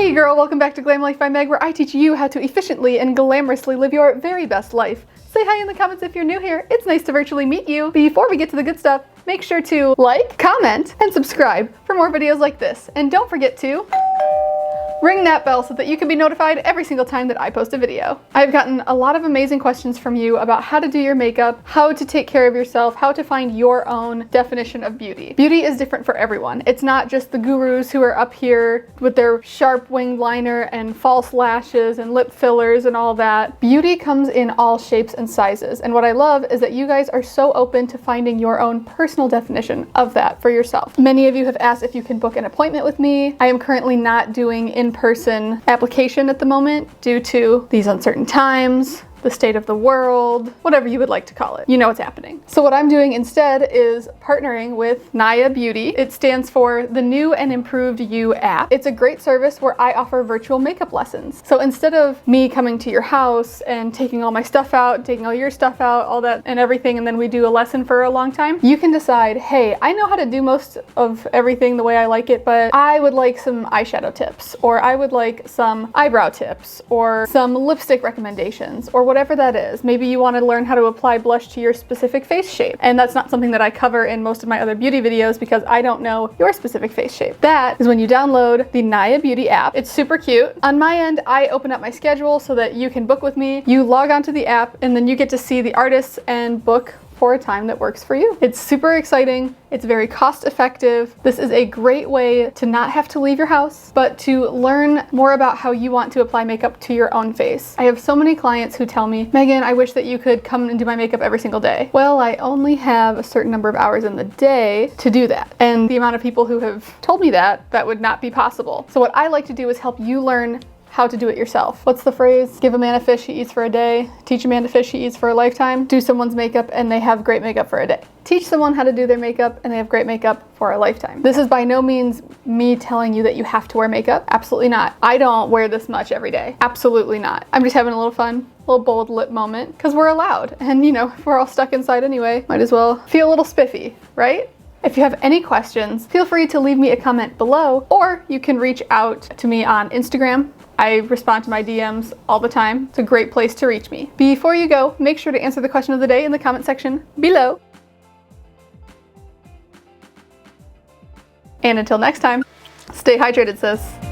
Hey girl, welcome back to Glam Life by Meg, where I teach you how to efficiently and glamorously live your very best life. Say hi in the comments if you're new here. It's nice to virtually meet you. Before we get to the good stuff, make sure to like, comment, and subscribe for more videos like this. And don't forget to ring that bell so that you can be notified every single time that I post a video. I've gotten a lot of amazing questions from you about how to do your makeup, how to take care of yourself, how to find your own definition of beauty. Beauty is different for everyone. It's not just the gurus who are up here with their sharp winged liner and false lashes and lip fillers and all that. Beauty comes in all shapes and sizes. And what I love is that you guys are so open to finding your own personal definition of that for yourself. Many of you have asked if you can book an appointment with me. I am currently not doing in-person application at the moment due to these uncertain times, the state of the world, whatever you would like to call it. You know what's happening. So what I'm doing instead is partnering with Naya Beauty. It stands for the New and Improved You app. It's a great service where I offer virtual makeup lessons. So instead of me coming to your house and taking all my stuff out, taking all your stuff out, all that and everything, and then we do a lesson for a long time, you can decide, hey, I know how to do most of everything the way I like it, but I would like some eyeshadow tips, or I would like some eyebrow tips, or some lipstick recommendations, or whatever that is. Maybe you want to learn how to apply blush to your specific face shape. And that's not something that I cover in most of my other beauty videos because I don't know your specific face shape. That is when you download the Naya Beauty app. It's super cute. On my end, I open up my schedule so that you can book with me. You log onto the app and then you get to see the artists and book for a time that works for you. It's super exciting. It's very cost effective. This is a great way to not have to leave your house, but to learn more about how you want to apply makeup to your own face. I have so many clients who tell me, Megan, I wish that you could come and do my makeup every single day. Well, I only have a certain number of hours in the day to do that. And the amount of people who have told me that would not be possible. So what I like to do is help you learn how to do it yourself. What's the phrase? Give a man a fish he eats for a day. Teach a man to fish he eats for a lifetime. Do someone's makeup and they have great makeup for a day. Teach someone how to do their makeup and they have great makeup for a lifetime. This is by no means me telling you that you have to wear makeup. Absolutely not. I don't wear this much every day. Absolutely not. I'm just having a little fun, little bold lip moment because we're allowed. And you know, if we're all stuck inside anyway, might as well feel a little spiffy, right? If you have any questions, feel free to leave me a comment below, or you can reach out to me on Instagram. I respond to my DMs all the time. It's a great place to reach me. Before you go, make sure to answer the question of the day in the comment section below. And until next time, stay hydrated, sis.